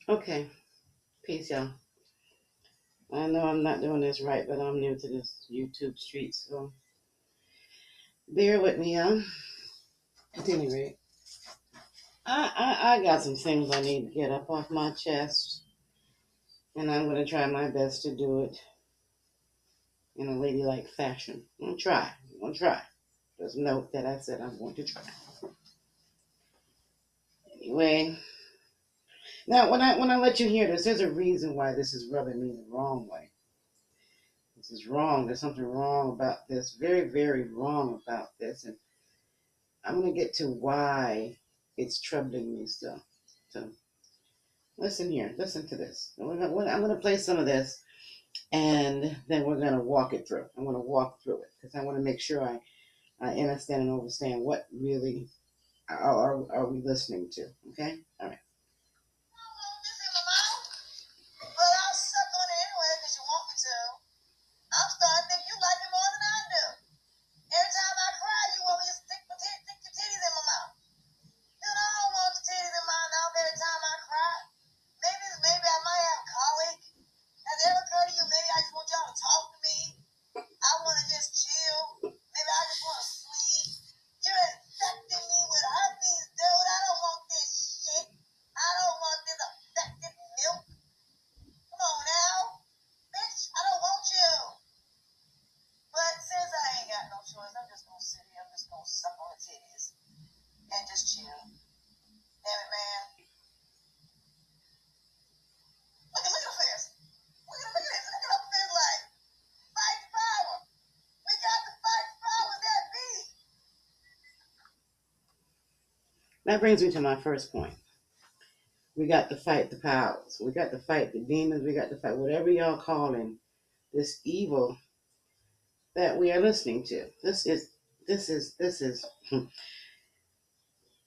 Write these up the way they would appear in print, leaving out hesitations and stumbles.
Okay, peace, y'all. I know I'm not doing this right, but I'm new to this YouTube street, so bear with me, y'all. At any rate, I got some things I need to get up off my chest, and I'm going to try my best to do it in a ladylike fashion. I'm going to try. I'm going to try. Just note that I said I'm going to try. Anyway, now when I let you hear this, there's a reason why this is rubbing me the wrong way. This is wrong. There's something wrong about this. Very, very wrong about this. And I'm going to get to why it's troubling me still. So listen here. Listen to this. I'm going to play some of this, and then we're going to walk it through. I'm going to walk through it because I want to make sure I understand and understand what really are we listening to. Okay? All right. I'm starting to think you like me more than I do. Every time I cry, you want me to stick your titties in my mouth. Dude, I don't want your titties in my mouth every time I cry. Maybe I might have colic. Has it ever occurred to you? Maybe I just want y'all to talk to me. I want to just chill. Maybe I just want to sleep. You're infecting me with herpes, dude. I don't want this shit. I don't want this infected milk. Come on now. Bitch, I don't want you. But since I ain't got no choice, I'm just gonna sit here. I'm just gonna suck on the titties and just chill. Damn it, man. Look at this. Look at this. Look at up this like fight the power. We got to fight the powers that be. That brings me to my first point. We got to fight the powers. We got to fight the demons. We got to fight whatever y'all calling this evil that we are listening to. This is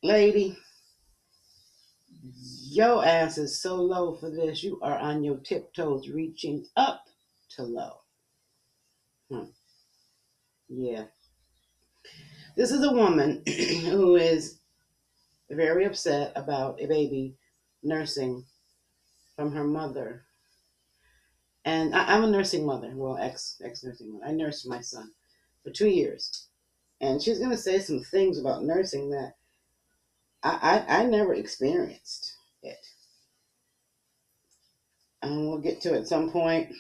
lady, your ass is so low for this. You are on your tiptoes reaching up to low. Hmm. Yeah. This is a woman who is very upset about a baby nursing from her mother. And I'm a nursing mother, well, ex nursing mother. I nursed my son for 2 years. And she's going to say some things about nursing that I never experienced it. We'll get to it at some point.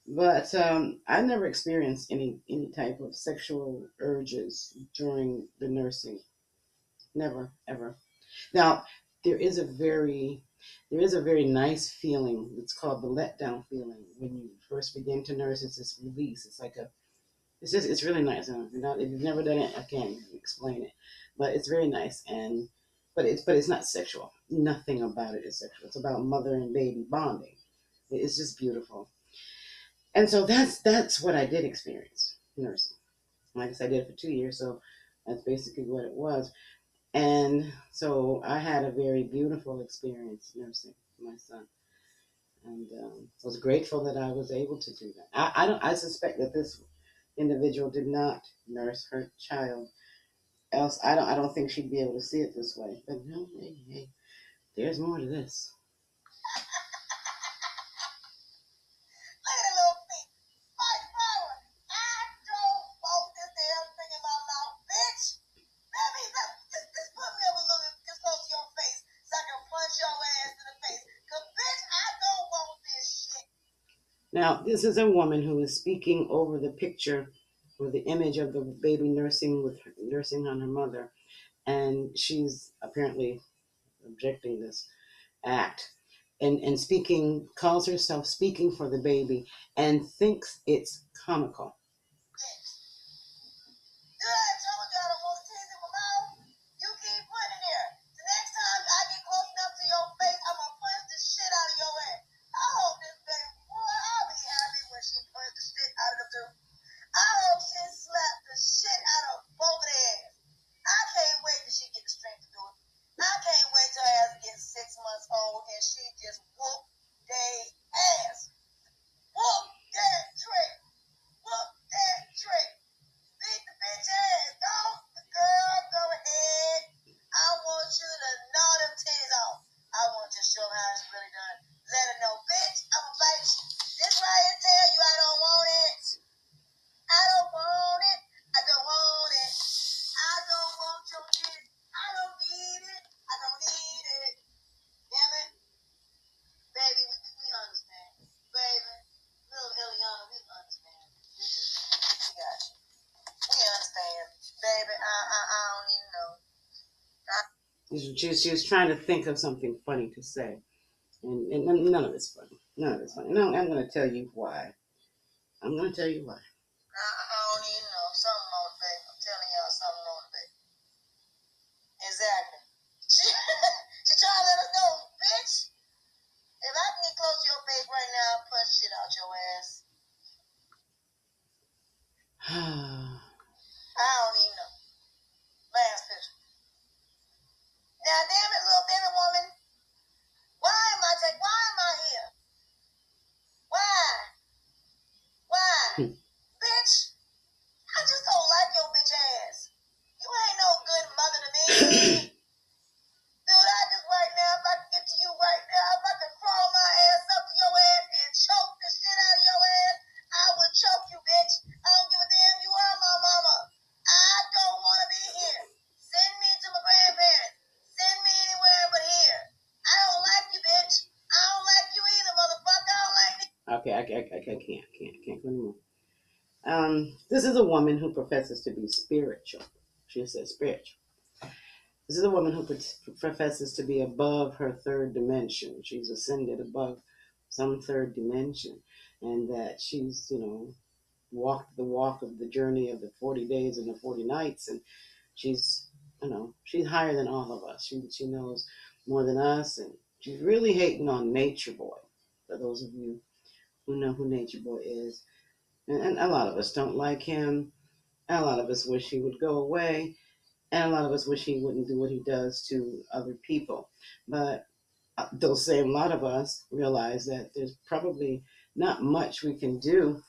But I never experienced any type of sexual urges during the nursing. Never, ever. Now, there is a very there is a very nice feeling. It's called the letdown feeling when you first begin to nurse. It's this release. It's really nice. If you've never done it, I can't explain it, but it's very nice. But it's not sexual. Nothing about it is sexual. It's about mother and baby bonding. It's just beautiful. And so that's what I did experience nursing. Like I said, I did it for 2 years, so that's basically what it was. And so I had a very beautiful experience nursing my son, and was grateful that I was able to do that. I suspect that this individual did not nurse her child, else I don't think she'd be able to see it this way. But no, hey, there's more to this. Look at the little feet. Fight power. I don't want this damn thing in my mouth, bitch. Just put me up a little bit close to your face so I can punch your ass in the face. Cause bitch, I don't want this shit. Now, this is a woman who is speaking over the picture or the image of the baby nursing on her mother, and she's apparently objecting this act, and speaking, calls herself speaking for the baby, and thinks it's comical. Did I told you I don't want teeth in my mouth? You keep putting it there. The next time I get close enough to your face, I'm gonna punch the shit out of your ass. I hope this baby, boy, I'll be happy when she punch the shit out of them too. I hope she slap the shit out of both of their ass. I can't wait till she get the strength to do it. I can't wait till her ass gets 6 months old and she just whoop they ass. Whoop that trick. Whoop She was trying to think of something funny to say, and none of it's funny. None of it's funny. No, I'm going to tell you why. I'm going to tell you why. I don't even know. Something motivating. I'm telling y'all something motivating. Exactly. She trying to let us know, bitch. If I can get close to your face right now, I'll punch shit out your ass. I don't even know. Last picture. Now, damn it, little baby woman. Why am I here? Why? Why? Bitch, I just don't like your bitch ass. You ain't no good mother to me. Dude, I just right now, if I can get to you right now, if I can crawl my ass up to your ass and choke the shit out of your ass, I would choke you, bitch. I don't give a damn, you are my mama. I don't want to be here. Send me to my grandparents. Send me anywhere but here. I don't like you, bitch. I don't like you either, motherfucker. I don't like you. Okay, I can't go anymore. This is a woman who professes to be spiritual. She says spiritual. This is a woman who professes to be above her third dimension. She's ascended above some third dimension, and that she's, walked the walk of the journey of the 40 days and the 40 nights, and she's, she's higher than all of us. She knows more than us, and she's really hating on Nature Boy. For those of you who know who Nature Boy is, and a lot of us don't like him. And a lot of us wish he would go away. And a lot of us wish he wouldn't do what he does to other people. But those same lot of us realize that there's probably not much we can do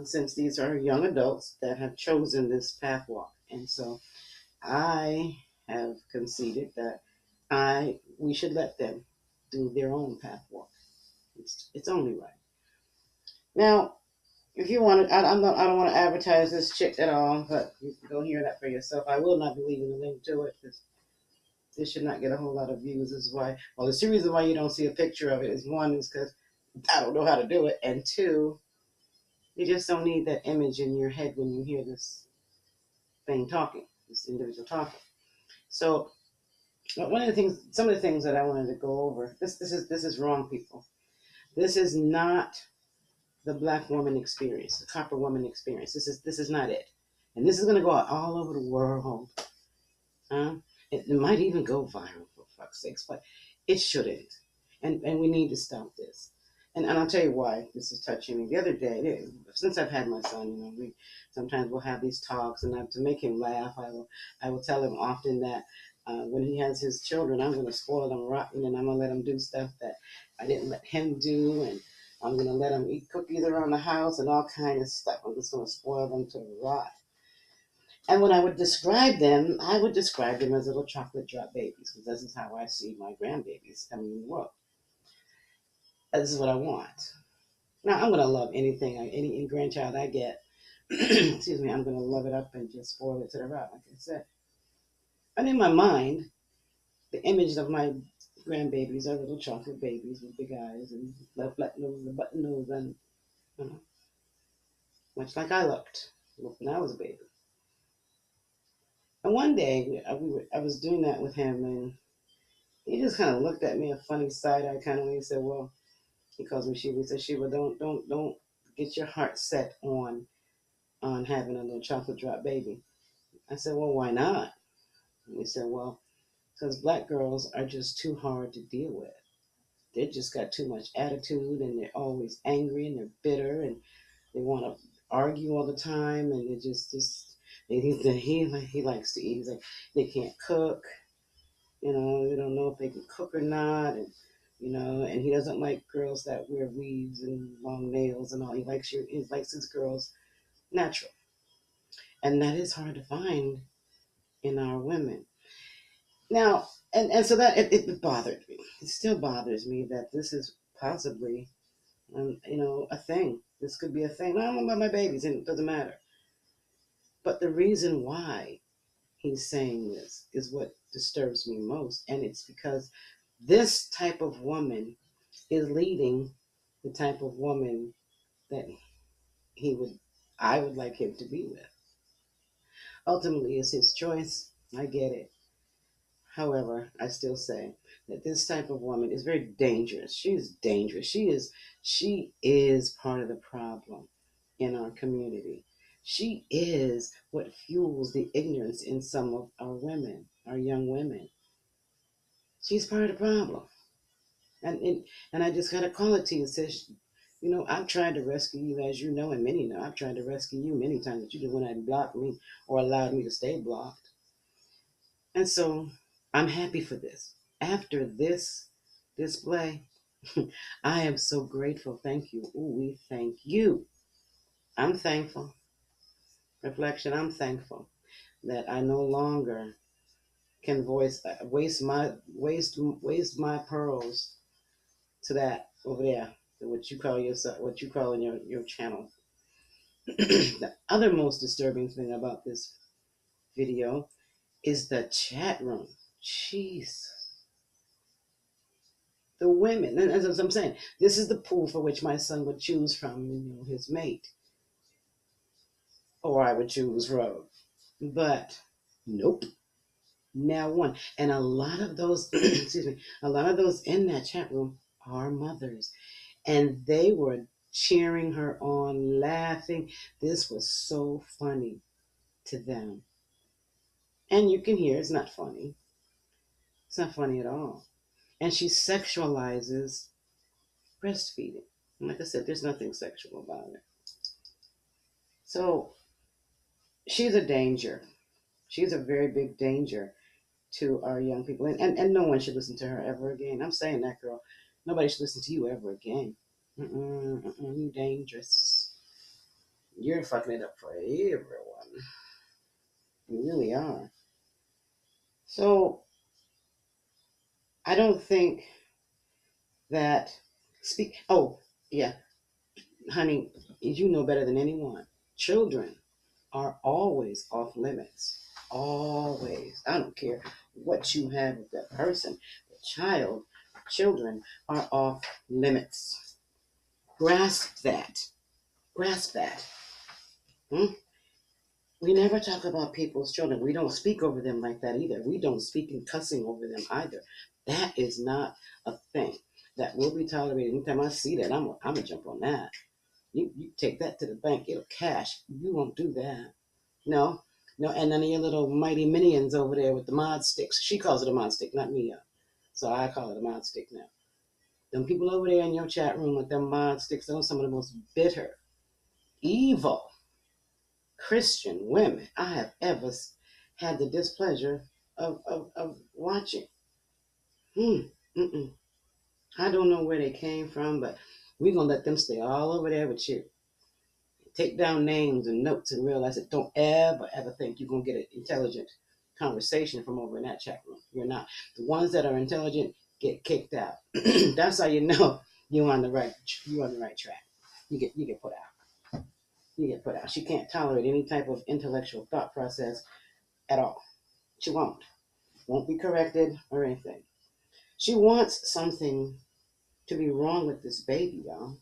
since these are young adults that have chosen this path walk. And so I have conceded that we should let them do their own path walk. It's only right. Now, if you want to, I don't want to advertise this chick at all, but you can go hear that for yourself. I will not be leaving the link to it because this should not get a whole lot of views. This is why. Well, the two reasons why you don't see a picture of it is one is because I don't know how to do it, and two, you just don't need that image in your head when you hear this thing talking, this individual talking. So, one of the things, some of the things that I wanted to go over. This is wrong, people. This is not the black woman experience, the copper woman experience. This is not it, and this is going to go out all over the world. Huh? It might even go viral for fuck's sakes, but it shouldn't. And we need to stop this. And I'll tell you why this is touching me. The other day, since I've had my son, we sometimes we'll have these talks, and to make him laugh, I will tell him often that when he has his children, I'm going to spoil them rotten, and I'm going to let him do stuff that I didn't let him do, and I'm going to let him eat cookies around the house and all kind of stuff. I'm just going to spoil them to rot. And when I would describe them, I would describe them as little chocolate drop babies, because this is how I see my grandbabies coming in the world. This is what I want. Now, I'm going to love any grandchild I get. Excuse me, I'm going to love it up and just spoil it to the rot, like I said. And in my mind, the image of my grandbabies are little chocolate babies with big eyes and flat nose and button nose, and you know, much like I looked when I was a baby. And one day, I was doing that with him, and he just kind of looked at me a funny side eye kind of way. He said, "Well," he calls me Sheba. He said, "Sheba, don't get your heart set on having a little chocolate drop baby." I said, "Well, why not?" And he said, "Well, because black girls are just too hard to deal with. They just got too much attitude, and they're always angry, and they're bitter, and they want to argue all the time, and they just." And he likes to eat. He's like, they can't cook. They don't know if they can cook or not, and he doesn't like girls that wear weaves and long nails and all. He likes his girls natural, and that is hard to find in our women. Now, and so that it bothered me. It still bothers me that this is possibly, a thing. This could be a thing. No, I don't know about my babies, and it doesn't matter. But the reason why he's saying this is what disturbs me most, and it's because this type of woman is leading the type of woman that he would I would like him to be with. Ultimately, it's his choice. I get it. However, I still say that this type of woman is very dangerous. She's dangerous. She is part of the problem in our community. She is what fuels the ignorance in some of our women, our young women. She's part of the problem. And I just gotta call it to you, sis. I've tried to rescue you, as you know, and many know. I've tried to rescue you many times, but you just went ahead and blocked me or allowed me to stay blocked. And so I'm happy for this. After this display, I am so grateful. Thank you. Ooh, we thank you. I'm thankful. Reflection, I'm thankful that I no longer can waste my pearls to that over there, to what you call yourself, what you call in your channel. The other most disturbing thing about this video is the chat room. Jeez. The women, and as I'm saying, this is the pool for which my son would choose from, his mate, or I would choose Rogue. But nope, now one, and a lot of those, excuse me, a lot of those in that chat room are mothers, and they were cheering her on, laughing. This was so funny to them, and you can hear it's not funny. It's not funny at all, and she sexualizes breastfeeding. And like I said, there's nothing sexual about it. So she's a danger. She's a very big danger to our young people. And no one should listen to her ever again. I'm saying that, girl. Nobody should listen to you ever again. You dangerous. You're fucking it up for everyone. You really are. So I don't think that oh, yeah, honey, you know better than anyone. Children are always off limits. Always. I don't care what you have with that person. Children are off limits. Grasp that. Grasp that. Hmm? We never talk about people's children. We don't speak over them like that either. We don't speak in cussing over them either. That is not a thing that will be tolerated. Anytime I see that, I'm gonna jump on that. You take that to the bank, it'll cash. You won't do that. No, no, and none of your little mighty minions over there with the mod sticks. She calls it a mod stick, not me. So I call it a mod stick now. Them people over there in your chat room with them mod sticks, those are some of the most bitter, evil Christian women I have ever had the displeasure of watching. Mm-mm. I don't know where they came from, but we're going to let them stay all over there with you. Take down names and notes and realize that don't ever think you're going to get an intelligent conversation from over in that chat room. You're not. The ones that are intelligent get kicked out. That's how you know you're on the right track. You get put out. You get put out. She can't tolerate any type of intellectual thought process at all. She won't be corrected or anything. She wants something to be wrong with this baby, y'all.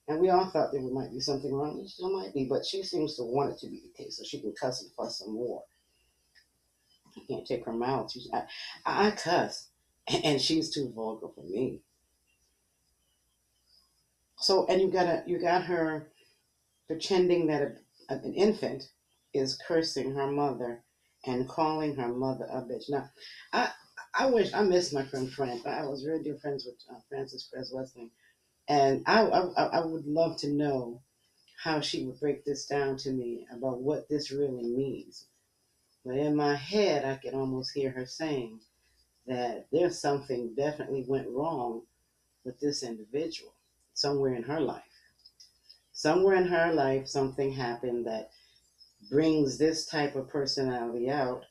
And we all thought there might be something wrong. There still might be, but she seems to want it to be the case so she can cuss and fuss some more. I can't take her mouth. I cuss, and she's too vulgar for me. So, and you got her pretending that an infant is cursing her mother and calling her mother a bitch. Now, I I miss my friend Fran. I was really dear friends with Frances Cress Wesling, and I would love to know how she would break this down to me about what this really means. But in my head, I can almost hear her saying that there's something definitely went wrong with this individual somewhere in her life. Somewhere in her life, something happened that brings this type of personality out,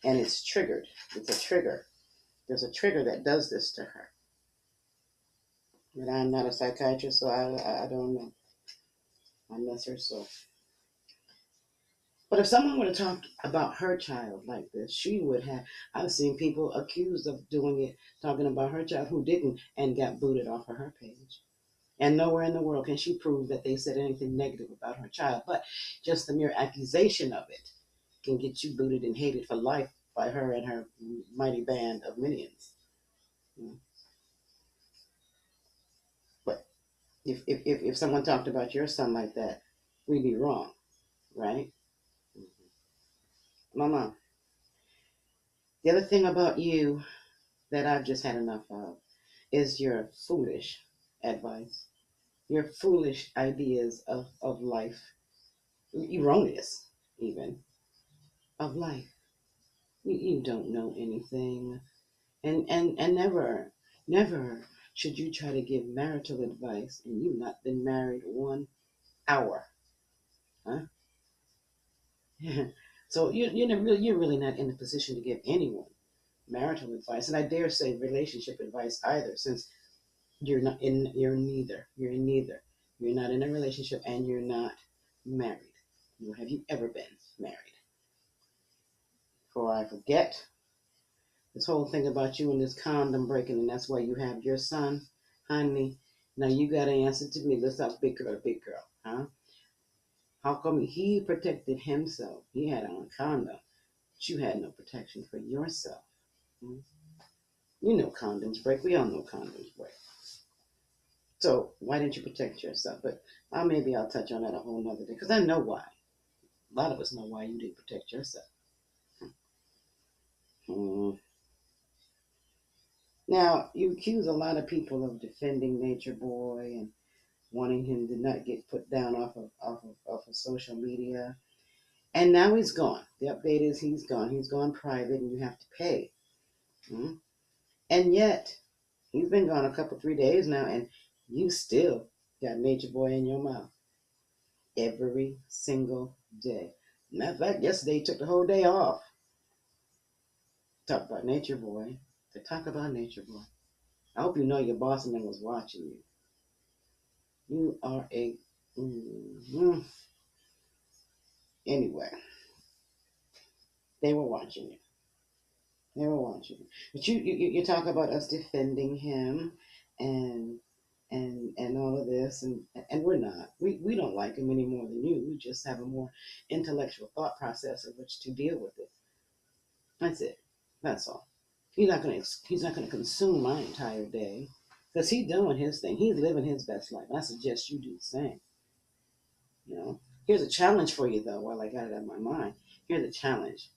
and it's triggered. It's a trigger. There's a trigger that does this to her. But I'm not a psychiatrist, so I don't know. I miss her so. But if someone would have talked about her child like this, she would have. I've seen people accused of doing it, talking about her child who didn't and got booted off of her page. And nowhere in the world can she prove that they said anything negative about her child. But just the mere accusation of it can get you booted and hated for life by her and her mighty band of minions. But if someone talked about your son like that, we'd be wrong, right? Mama, the other thing about you that I've just had enough of is your foolish advice, your foolish ideas of life, erroneous even, of life. You don't know anything. And never should you try to give marital advice and you've not been married 1 hour. Huh? So you're really not in a position to give anyone marital advice, and I dare say relationship advice either, since you're neither. You're not in a relationship and you're not married. Nor have you ever been married. For I forget this whole thing about you and this condom breaking, and that's why you have your son, honey. Now you got to answer to me. Let's talk big girl, huh? How come he protected himself? He had on a condom, but you had no protection for yourself. Hmm? You know condoms break. We all know condoms break. So why didn't you protect yourself? But maybe I'll touch on that a whole nother day because I know why. A lot of us know why you didn't protect yourself. Hmm. Now you accuse a lot of people of defending Nature Boy and wanting him to not get put down off of social media. And now he's gone. The update is he's gone. He's gone private, and you have to pay. Hmm? And yet he's been gone a couple 3 days now, and you still got Nature Boy in your mouth every single day. Matter of fact, yesterday you took the whole day off. Talk about Nature Boy. To talk about Nature Boy. I hope you know your boss man was watching you. You are a. Mm, anyway, they were watching you. They were watching you. But you talk about us defending him and and all of this, and we're not. We don't like him any more than you. We just have a more intellectual thought process of which to deal with it. That's it. That's all. He's not gonna consume my entire day because he's doing his thing. He's living his best life. I suggest you do the same. You know. Here's a challenge for you though. While I got it on my mind, here's a challenge.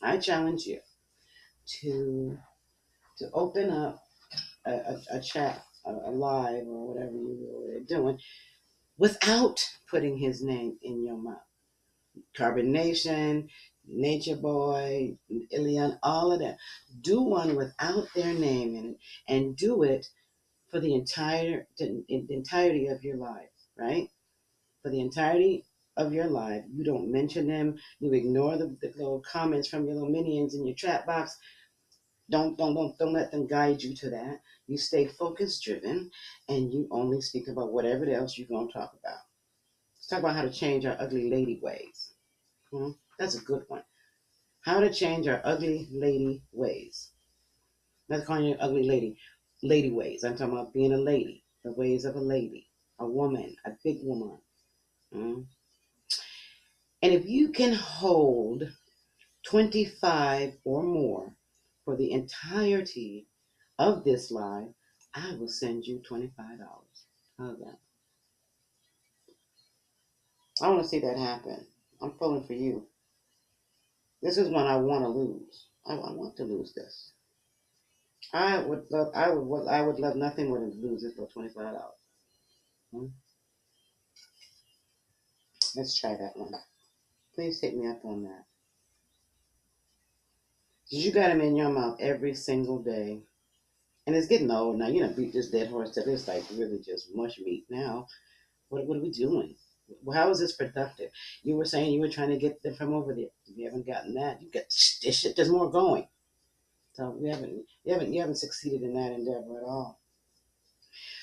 I challenge you to open up a chat, a live or whatever you were doing, without putting his name in your mouth. Carbon Nation, Nature Boy, Ilian, all of that. Do one without their name in it, and do it for the entirety of your life, right? For the entirety of your life, you don't mention them. You ignore the little comments from your little minions in your chat box. Don't let them guide you to that. You stay focus driven, and you only speak about whatever else you're gonna talk about. Let's talk about how to change our ugly lady ways. Hmm? That's a good one. How to change our ugly lady ways. Not calling you ugly lady ways. I'm talking about being a lady, the ways of a lady, a woman, a big woman. Hmm? And if you can hold 25 or more for the entirety of this live, I will send you $25. How's that? I want to see that happen. I'm pulling for you. This is one I want to lose. I want to lose this. I would love nothing more than to lose this for $25. Hmm? Let's try that one. Please take me up on that. You got them in your mouth every single day. And it's getting old now. Beat this dead horse till it's like really just mush meat now. What are we doing? Well, how is this productive? You were saying you were trying to get them from over there. You haven't gotten that. You got this shit. There's more going. So you haven't succeeded in that endeavor at all.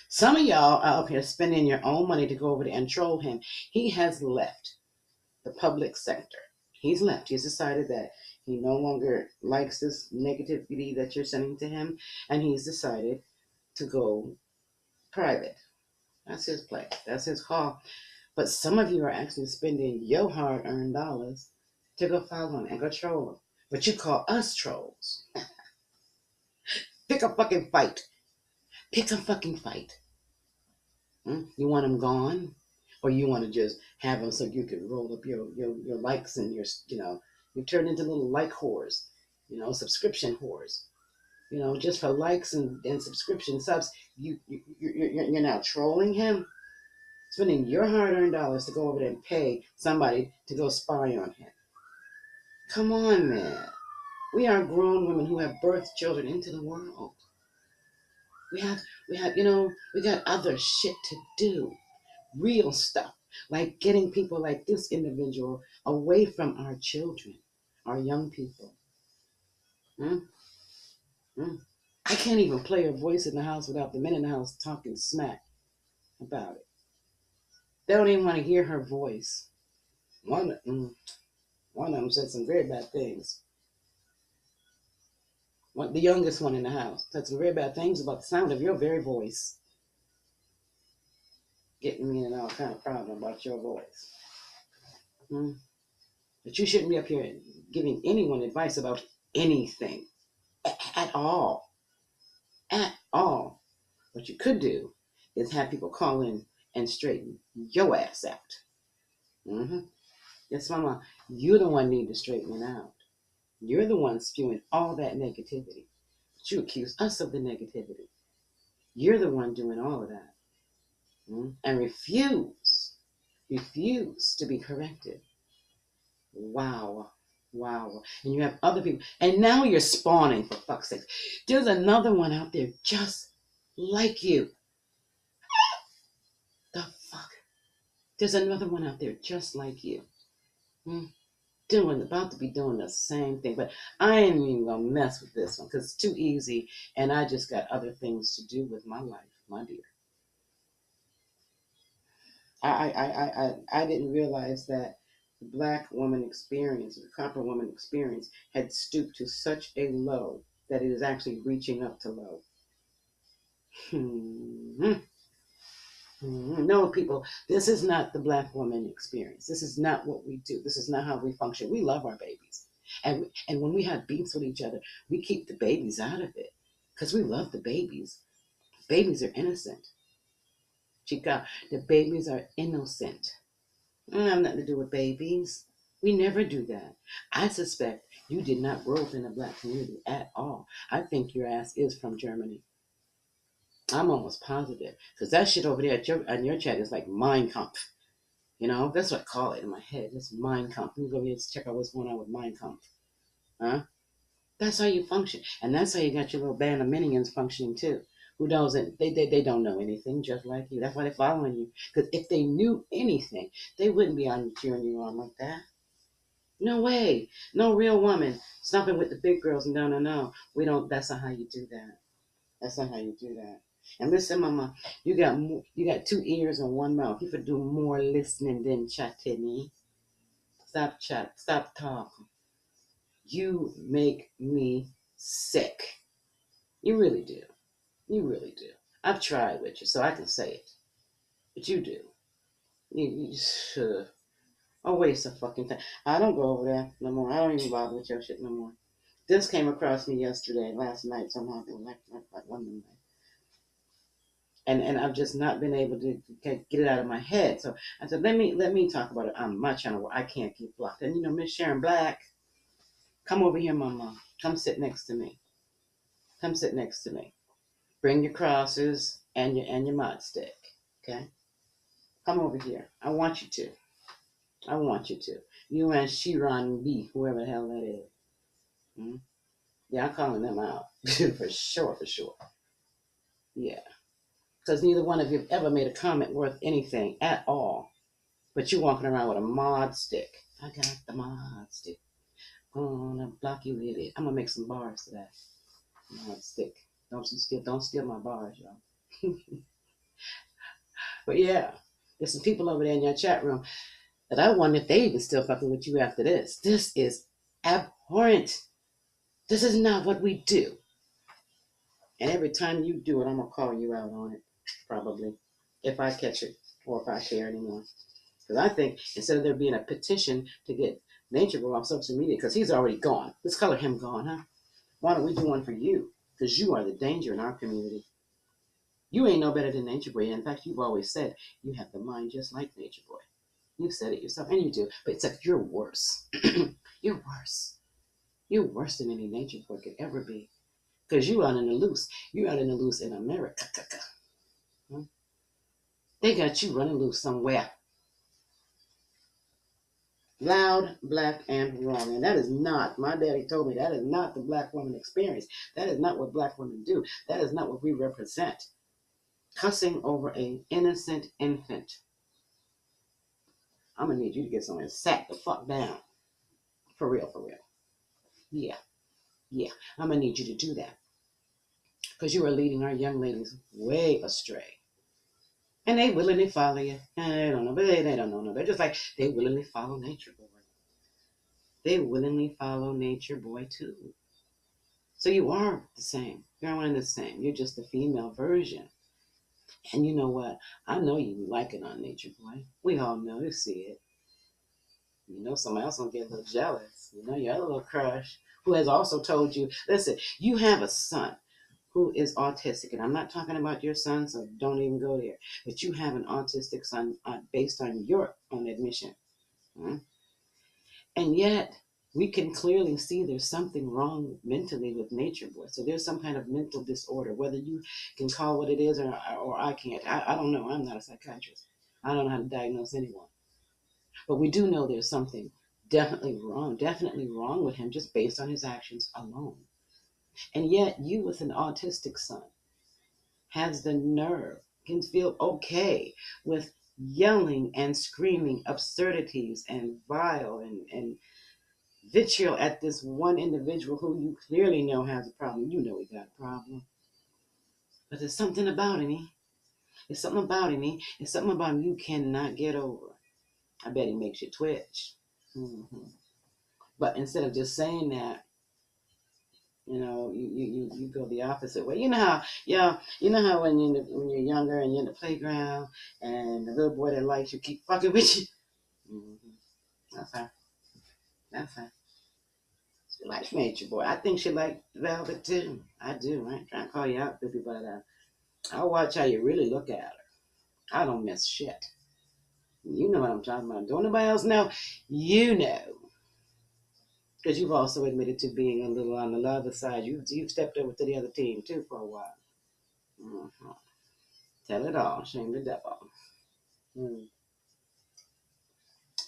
Some of y'all are up here spending your own money to go over there and troll him. He has left the public sector. He's left. He's decided that he no longer likes this negativity that you're sending to him, and he's decided to go private. That's his play. That's his call. But some of you are actually spending your hard-earned dollars to go follow him and go troll him. But you call us trolls. Pick a fucking fight. Pick a fucking fight. You want them gone? Or you want to just have them so you can roll up your likes and you turn into little like whores, subscription whores. Just for likes and subscription subs, you're now trolling him, spending your hard-earned dollars to go over there and pay somebody to go spy on him. Come on, man. We are grown women who have birthed children into the world. We got other shit to do, real stuff, like getting people like this individual away from our children, our young people. Hmm? Hmm? I can't even play a voice in the house without the men in the house talking smack about it. They don't even want to hear her voice. One of them said some very bad things. The youngest one in the house said some very bad things about the sound of your very voice. Getting me in all kind of problem about your voice. But you shouldn't be up here giving anyone advice about anything at all. At all. What you could do is have people call in and straighten your ass out. Yes, mama, you're the one need to straighten it out. You're the one spewing all that negativity. But you accuse us of the negativity. You're the one doing all of that. And refuse to be corrected. Wow. And you have other people. And now you're spawning, for fuck's sake. There's another one out there just like you. The fuck? There's another one out there just like you. About to be doing the same thing. But I ain't even gonna mess with this one because it's too easy and I just got other things to do with my life, my dear. I didn't realize that the Black woman experience, the copper woman experience, had stooped to such a low that it is actually reaching up to low. No, people, this is not the Black woman experience. This is not what we do. This is not how we function. We love our babies. And when we have beefs with each other, we keep the babies out of it because we love the babies. Babies are innocent. Chica, the babies are innocent. I have nothing to do with babies. We never do that. I suspect you did not grow up in the Black community at all. I think your ass is from Germany. I'm almost positive because that shit over there on your chat is like Mein Kampf. That's what I call it in my head. It's Mein Kampf. Let me go here and check out what's going on with Mein Kampf. Huh? That's how you function, and that's how you got your little band of minions functioning too. Who doesn't? They don't know anything, just like you. That's why they're following you. Because if they knew anything, they wouldn't be on cheering you on like that. No way. No real woman stomping with the big girls. No. We don't. That's not how you do that. That's not how you do that. And listen, mama, you got 2 ears and 1 mouth. You could do more listening than chatting. Stop talking. You make me sick. You really do. You really do. I've tried with you, so I can say it. But you do. You a waste of fucking time. I don't go over there no more. I don't even bother with your shit no more. This came across me last night, somehow, like one night. And I've just not been able to get it out of my head. So I said, let me talk about it on my channel where I can't get blocked. And Miss Sharon Black, come over here, mama. Come sit next to me. Come sit next to me. Bring your crosses and your mod stick. Okay? Come over here. I want you to. You and Shiran B, whoever the hell that is. Yeah, I'm calling them out. for sure. Yeah. Because neither one of you have ever made a comment worth anything at all. But you walking around with a mod stick. I got the mod stick. Gonna block you with it. I'm gonna make some bars to that mod stick. Don't steal my bars, y'all. But yeah, there's some people over there in your chat room that I wonder if they even still fucking with you after this. This is abhorrent. This is not what we do. And every time you do it, I'm gonna call you out on it, probably, if I catch it or if I care anymore. Because I think instead of there being a petition to get Nature Boy off social media because he's already gone. Let's color him gone, huh? Why don't we do one for you? Because you are the danger in our community. You ain't no better than Nature Boy. In fact, you've always said you have the mind just like Nature Boy. You've said it yourself, and you do. But except you're worse. You're worse. You're worse than any Nature Boy could ever be. Because you out in the loose. You're out in the loose in America. Hmm? They got you running loose somewhere. Loud, black, and wrong. And that is not, my daddy told me, that is not the black woman experience. That is not what black women do. That is not what we represent. Cussing over an innocent infant. I'm going to need you to get someone and sat the fuck down. For real, for real. Yeah, yeah. I'm going to need you to do that. Because you are leading our young ladies way astray. And they willingly follow you. And they don't know, but they don't know. They're just like, they willingly follow Nature Boy. They willingly follow Nature Boy too. So you are the same. You're one and the same. You're just the female version. And you know what? I know you like it on Nature Boy. We all know. You see it. You know somebody else gonna get a little jealous. You know your other little crush who has also told you, listen, you have a son who is autistic. And I'm not talking about your son, so don't even go there. But you have an autistic son based on your own admission. Hmm? And yet, we can clearly see there's something wrong mentally with Nature Boy. So there's some kind of mental disorder, whether you can call what it is or I can't. I don't know. I'm not a psychiatrist. I don't know how to diagnose anyone. But we do know there's something definitely wrong with him just based on his actions alone. And yet, you with an autistic son has the nerve, can feel okay with yelling and screaming absurdities and vile and vitriol at this one individual who you clearly know has a problem. You know he got a problem. But there's something about him. There's something about him. There's something about him you cannot get over. I bet he makes you twitch. Mm-hmm. But instead of just saying that, you go the opposite way. You know how, yeah, you know how when you're younger and you're in the playground and the little boy that likes you keep fucking with you. Mm-hmm. That's her. That's her. She likes Nature Boy. I think she likes Velvet too. I do. I ain't trying to call you out, baby, but I'll watch how you really look at her. I don't miss shit. You know what I'm talking about. Don't nobody else know? You know. Because you've also admitted to being a little on the other side. You've stepped over to the other team too for a while. Mm-hmm. Tell it all. Shame the devil. Mm.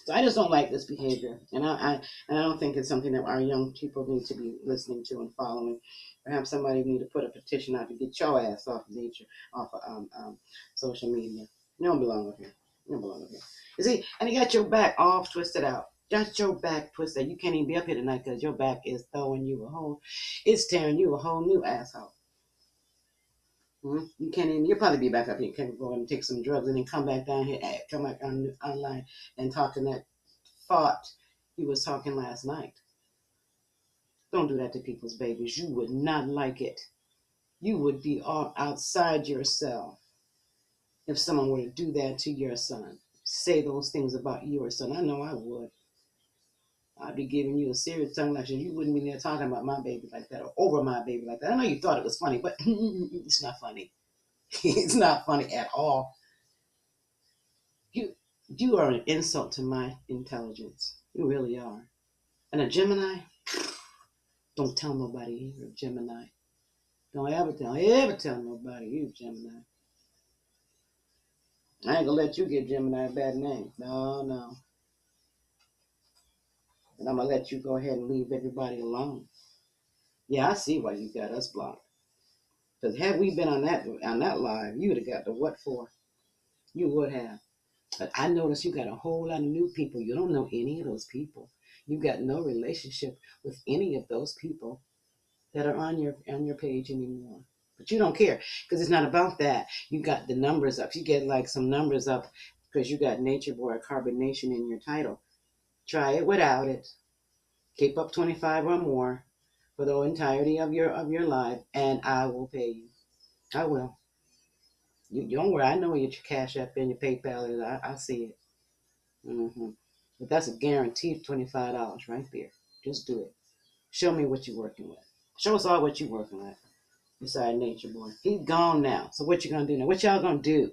So I just don't like this behavior, and I don't think it's something that our young people need to be listening to and following. Perhaps somebody need to put a petition out to get your ass off of nature, off of social media. You don't belong up here. You don't belong up here. You see, and you got your back all twisted out. Got your back twisted. You can't even be up here tonight because your back is throwing you a whole. It's tearing you a whole new asshole. You can't even. You'll probably be back up here. You can go and take some drugs and then come back down here, come back online and talking that thought you was talking last night. Don't do that to people's babies. You would not like it. You would be all outside yourself if someone were to do that to your son. Say those things about your son. I know I would. I'd be giving you a serious tongue lecture. You wouldn't be there talking about my baby like that or over my baby like that. I know you thought it was funny, but it's not funny. It's not funny at all. You you are an insult to my intelligence. You really are. And a Gemini, don't tell nobody you're a Gemini. Don't ever tell nobody you Gemini. I ain't gonna let you give Gemini a bad name. No, no. And I'm gonna let you go ahead and leave everybody alone. Yeah, I see why you got us blocked. Because had we been on that live, you would have got the what for. You would have. But I noticed you got a whole lot of new people. You don't know any of those people. You got no relationship with any of those people that are on your page anymore. But you don't care because it's not about that. You got the numbers up. You get like some numbers up because you got Nature Boy or Carbon Nation in your title. Try it without it. Keep up 25 or more for the entirety of your life, and I will pay you. I will. You don't worry. I know where your Cash App and your PayPal is. I see it. Mm-hmm. But that's a guaranteed $25 right there. Just do it. Show me what you're working with. Show us all what you're working with. Beside Nature Boy. He's gone now. So what you gonna do now? What y'all gonna do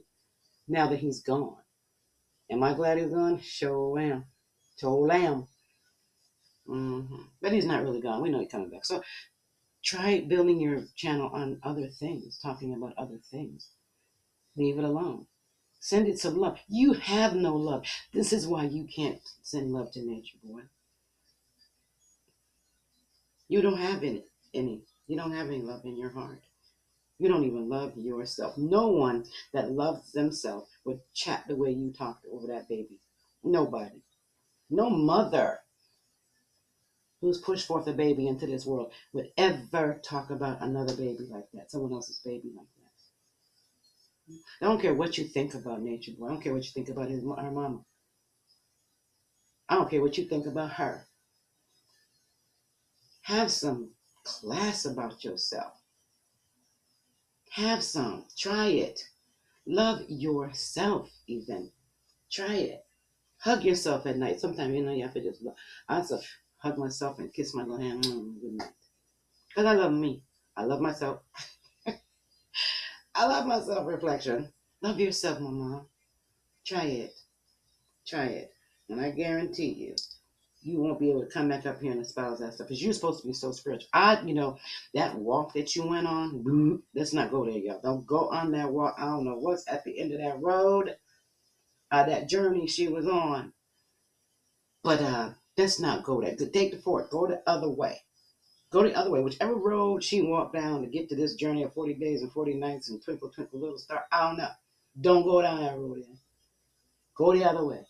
now that he's gone? Am I glad he's gone? Sure am. Sure am. But he's not really gone. We know he's coming back. So try building your channel on other things, talking about other things. Leave it alone. Send it some love. You have no love. This is why you can't send love to Nature Boy. You don't have any. You don't have any love in your heart. You don't even love yourself. No one that loves themselves would chat the way you talked over that baby. Nobody. No mother who's pushed forth a baby into this world would ever talk about another baby like that, someone else's baby like that. I don't care what you think about Nature Boy. I don't care what you think about her mama. I don't care what you think about her. Have some class about yourself. Have some. Try it. Love yourself, even. Try it. Hug yourself at night. Sometimes you have to just love. I also hug myself and kiss my little hand. Good night. Because I love me. I love myself. I love my self-reflection. Love yourself, mama. Try it. Try it. And I guarantee you, you won't be able to come back up here and espouse that stuff. Because you're supposed to be so spiritual. That walk that you went on, let's not go there, y'all. Don't go on that walk. I don't know what's at the end of that road, that journey she was on. But let's not go there. Take the fort. Go the other way. Go the other way. Whichever road she walked down to get to this journey of 40 days and 40 nights and twinkle, twinkle, little star, I don't know. Don't go down that road yet. Go the other way.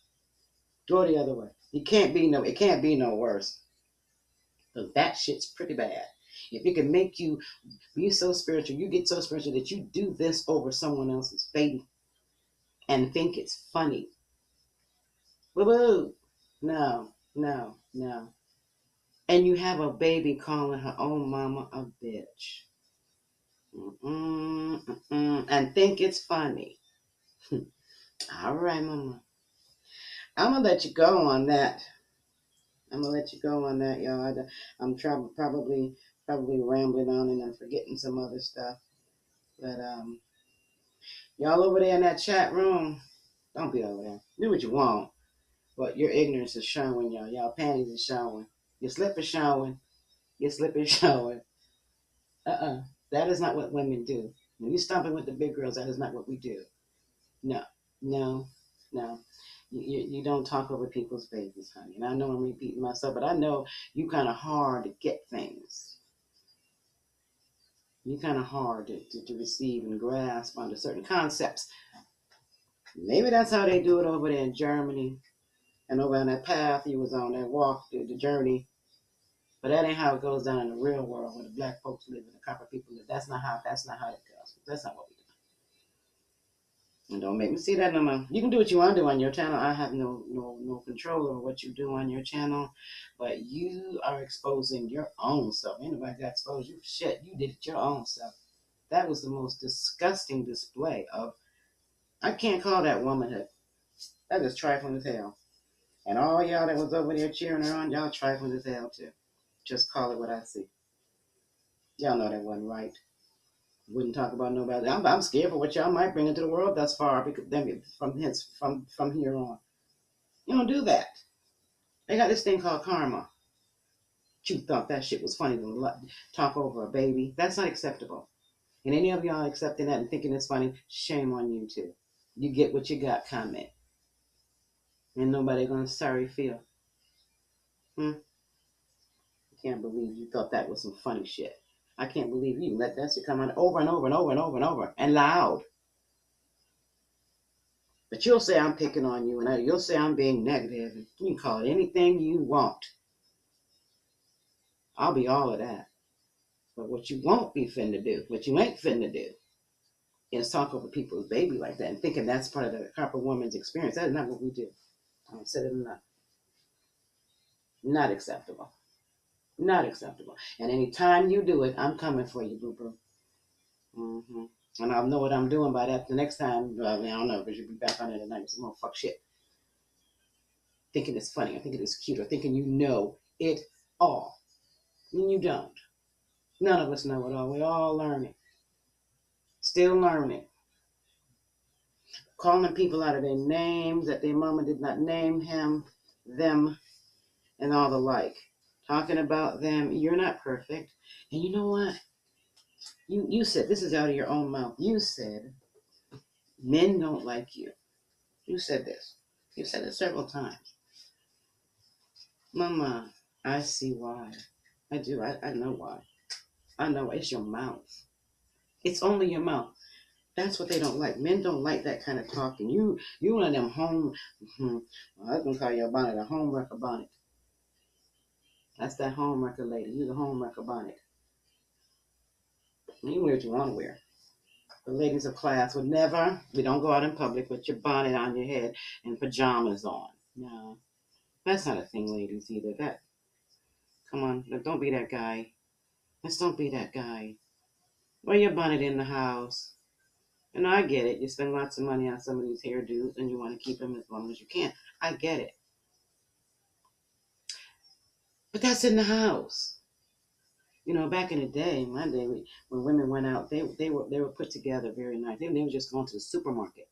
Go the other way. It can't be no worse. Because that shit's pretty bad. If it can make you be so spiritual, you get so spiritual that you do this over someone else's baby and think it's funny. Boo boo. No, no, no. And you have a baby calling her own mama a bitch. And think it's funny. All right, mama. I'm going to let you go on that. Y'all. I'm probably rambling on and I'm forgetting some other stuff. But y'all over there in that chat room, don't be over there. Do what you want. But your ignorance is showing, y'all. Y'all panties is showing. Your slip is showing. Your slip is showing. That is not what women do. When you stomping with the big girls, that is not what we do. No, no, no. You don't talk over people's babies, honey. And I know I'm repeating myself, but I know you kind of hard to get things. You kind of hard to receive and grasp onto certain concepts. Maybe that's how they do it over there in Germany and over on that path you was on, that walk, the journey. But that ain't how it goes down in the real world where the black folks live and the copper people live. That's not how it goes. That's not what we do. And don't make me see that no more. You can do what you want to do on your channel. I have no control over what you do on your channel. But you are exposing your own self. Anybody got exposed? You did it your own self. That was the most disgusting display of, I can't call that womanhood. That is trifling as hell. And all y'all that was over there cheering her on, y'all trifling as hell too. Just call it what I see. Y'all know that wasn't right. Wouldn't talk about nobody. I'm scared for what y'all might bring into the world thus far because from here on. You don't do that. They got this thing called karma. You thought that shit was funny to talk over a baby. That's not acceptable. And any of y'all accepting that and thinking it's funny, shame on you too. You get what you got, comment. And nobody gonna sorry feel. I can't believe you thought that was some funny shit. I can't believe you let that shit come out over and over and over and over and over and loud. But you'll say I'm picking on you, and you'll say I'm being negative, and you can call it anything you want. I'll be all of that. But what you won't be finna do, what you ain't finna do, is talk over people's baby like that and thinking that's part of the copper woman's experience. That is not what we do. I've said it enough. Not acceptable. Not acceptable. And anytime you do it, I'm coming for you, boo boo. And I'll know what I'm doing by that the next time. I don't know, because you'll be back on it tonight. Some more fuck shit. thinking it's funny or thinking it's cute or thinking you know it all. And you don't. None of us know it all. We're all learning. Still learning. Calling people out of their names that their mama did not name him, them, and all the like. Talking about them. You're not perfect. And you know what? You said, this is out of your own mouth. You said, men don't like you. You said this. You said it several times. Mama, I see why. I do. I know why. I know it's your mouth. It's only your mouth. That's what they don't like. Men don't like that kind of talking. You one of them home. I was gonna call your bonnet a home wrecker bonnet. That's that home wrecker lady. You the home wrecker bonnet. You wear what you want to wear. The ladies of class would never. We don't go out in public with your bonnet on your head and pajamas on. No, that's not a thing, ladies. Either that. Come on, don't be that guy. Let's don't be that guy. Wear your bonnet in the house. And I get it. You spend lots of money on some of these hairdos and you want to keep them as long as you can. I get it. But that's in the house. You know, back in the day, my day, when women went out, they were put together very nice. They were just going to the supermarket.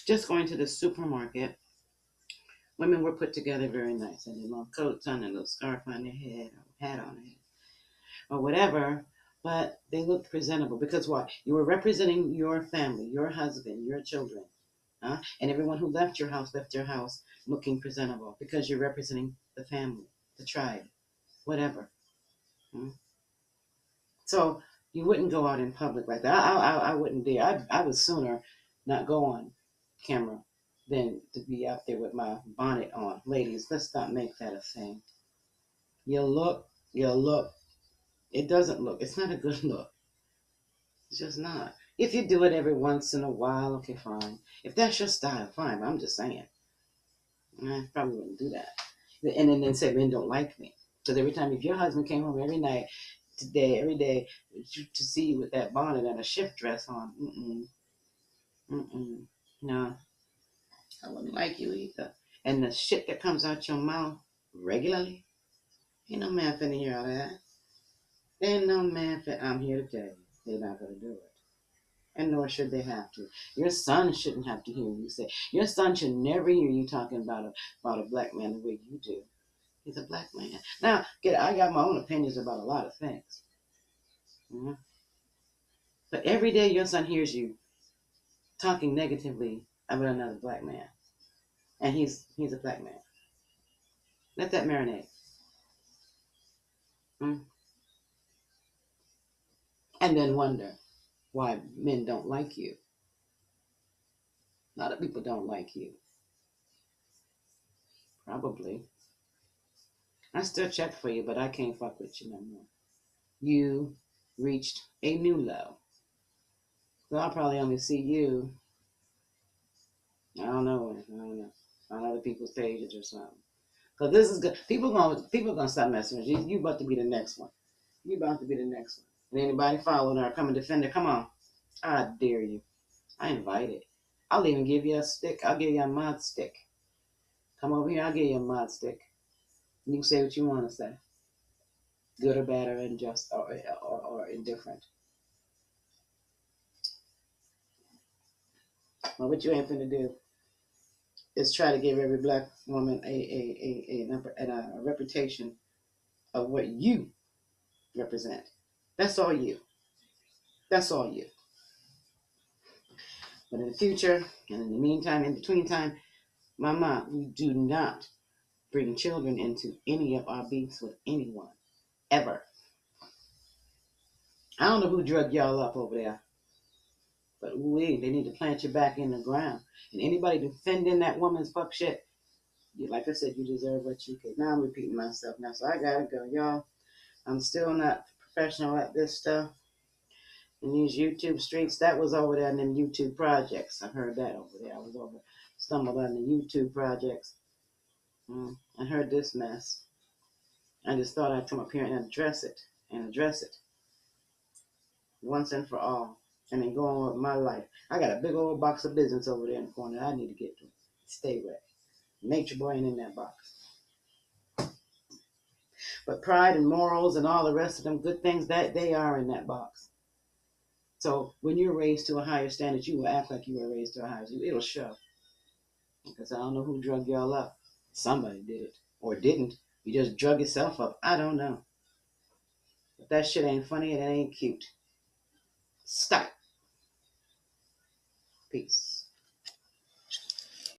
Just going to the supermarket. Women were put together very nice. And their long coats on, and a little scarf on their head, or hat on their head, or whatever. But they looked presentable because what? You were representing your family, your husband, your children. And everyone who left your house looking presentable because you're representing the family, the tribe, whatever. Huh? So you wouldn't go out in public like that. I wouldn't dare. I would sooner not go on camera than to be out there with my bonnet on. Ladies, let's not make that a thing. Your look. It doesn't look. It's not a good look. It's just not. If you do it every once in a while, okay, fine. If that's your style, fine. But I'm just saying. I probably wouldn't do that. And then say men don't like me. Because every time, if your husband came home every night, every day, to see you with that bonnet and a shift dress on, no, I wouldn't like you either. And the shit that comes out your mouth regularly, ain't no man finna hear all that. There ain't no man finna, I'm here to tell you, they're not gonna do it. And nor should they have to. Your son shouldn't have to hear you say. Your son should never hear you talking about a black man the way you do. He's a black man. Now, I got my own opinions about a lot of things. Mm-hmm. But every day your son hears you talking negatively about another black man. And he's a black man. Let that marinate. Mm? And then wonder why men don't like you. A lot of people don't like you. Probably. I still check for you, but I can't fuck with you no more. You reached a new low. So I'll probably only see you, I don't know, on other people's pages or something. Cause this is good. People gonna stop messing with you. You about to be the next one. You about to be the next one. And anybody following her, come and defend her. Come on, I dare you. I invite it. I'll even give you a stick. I'll give you a mod stick. Come over here. I'll give you a mod stick. You can say what you want to say, good or bad or unjust or indifferent. Well, what you ain't finna do is try to give every black woman a reputation of what you represent. That's all you. That's all you. But in the future, and in the meantime, in between time, mama, we do not bring children into any of our beefs with anyone. Ever. I don't know who drugged y'all up over there, but they need to plant you back in the ground. And anybody defending that woman's fuck shit, like I said, you deserve what you get. Now I'm repeating myself now, so I gotta go. Y'all, I'm still not professional at this stuff. In these YouTube streets, that was over there in them YouTube projects. I heard that over there. Stumbled on the YouTube projects. I heard this mess. I just thought I'd come up here and address it. Once and for all. And then go on with my life. I got a big old box of business over there in the corner I need to get to. Stay with. Nature Boy ain't in that box. But pride and morals and all the rest of them good things, that they are in that box. So when you're raised to a higher standard, you will act like you were raised to a higher standard. It'll show. Because I don't know who drug y'all up. Somebody did it. Or didn't. You just drug yourself up. I don't know. But that shit ain't funny and it ain't cute. Stop. Peace.